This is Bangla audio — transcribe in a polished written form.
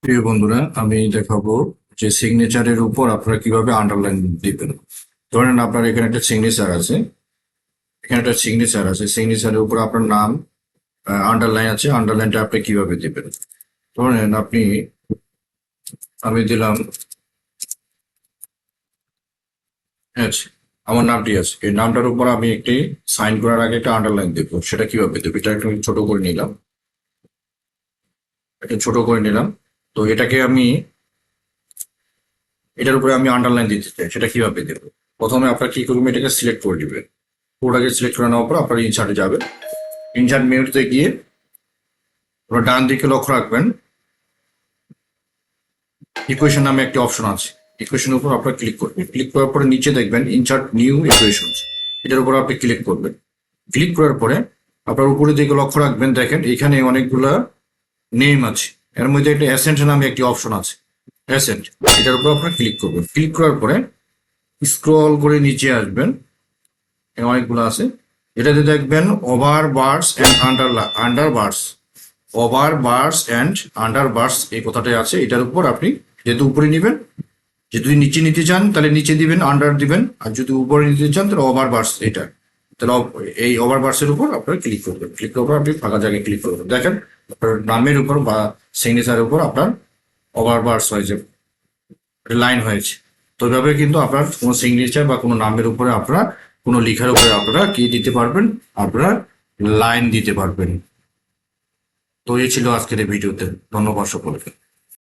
প্রিয় বন্ধুরা, আমি দেখাবো যে সিগনেচারের উপর আপনারা কিভাবে আন্ডারলাইন দিবেন। ধরেন আপনার এখানে একটা সিগনেচার আছে, সিগনেচারের উপর আপনার নাম আন্ডারলাইন আছে, আন্ডারলাইনটা আপনি কিভাবে দিবেন। ধরেন আমি দিলাম আমার নামটি আছে, এই নামটার উপর আমি একটি সাইন করার আগে একটা আন্ডারলাইন দেবো। সেটা কিভাবে দেবো, এটা একটু ছোট করে নিলাম। তো এটার উপরে আমি আন্ডারলাইন দিতে চাই, সেটা কিভাবে দেবো। প্রথমে আপনার কি করবেন, এটাকে সিলেক্ট করে দিবেন। পুরোটাকে সিলেক্ট করে নেওয়ার পর আপনার ইনসার্টে যাবেন। ইনসার্ট মেনুতে গিয়ে আপনার ডান দিকে লক্ষ্য রাখবেন, ইকুয়েশন নামে একটি অপশন আছে। ইকুয়েশনের উপর আপনার ক্লিক করবেন। ক্লিক করার পরে নিচে দেখবেন ইনসার্ট নিউ ইকুয়েশন, এটার উপর আপনি ক্লিক করবেন। ক্লিক করার পরে আপনার উপরে দিকে লক্ষ্য রাখবেন, দেখেন এখানে অনেকগুলা নেম আছে। এর মধ্যে একটা অ্যাসেন্ট নামে একটি অপশন আছে, অ্যাসেন্ট, এটার উপর আপনার ক্লিক করবেন। ক্লিক করার পরে স্ক্রল করে নিচে আসবেন, অনেকগুলো আছে। এটাতে দেখবেন over bars and under bars এই কথাটাই আছে। এটার উপর আপনি যেহেতু উপরে নেবেন, যদি নিচে নিতে চান তাহলে নিচে দিবেন, আন্ডার দিবেন, আর যদি উপরে নিতে চান তাহলে ওভার বার্স, এটা তাহলে এই ওভার বার্সের উপর আপনার ক্লিক করবেন। ক্লিক করার পর আপনি ফাঁকা জায়গায় ক্লিক করবেন, দেখেন আপনার নামের উপর বা সিগনেচারের উপর আপনার ওভার বার্স হয়েছে, লাইন হয়েছে। তো এভাবে কিন্তু আপনার কোনো সিগনেচার বা কোনো নামের উপরে আপনারা কোনো লেখার উপরে আপনারা কি দিতে পারবেন, আপনারা লাইন দিতে পারবেন। তো এই ছিল আজকের এই ভিডিওতে। ধন্যবাদ সকলকে।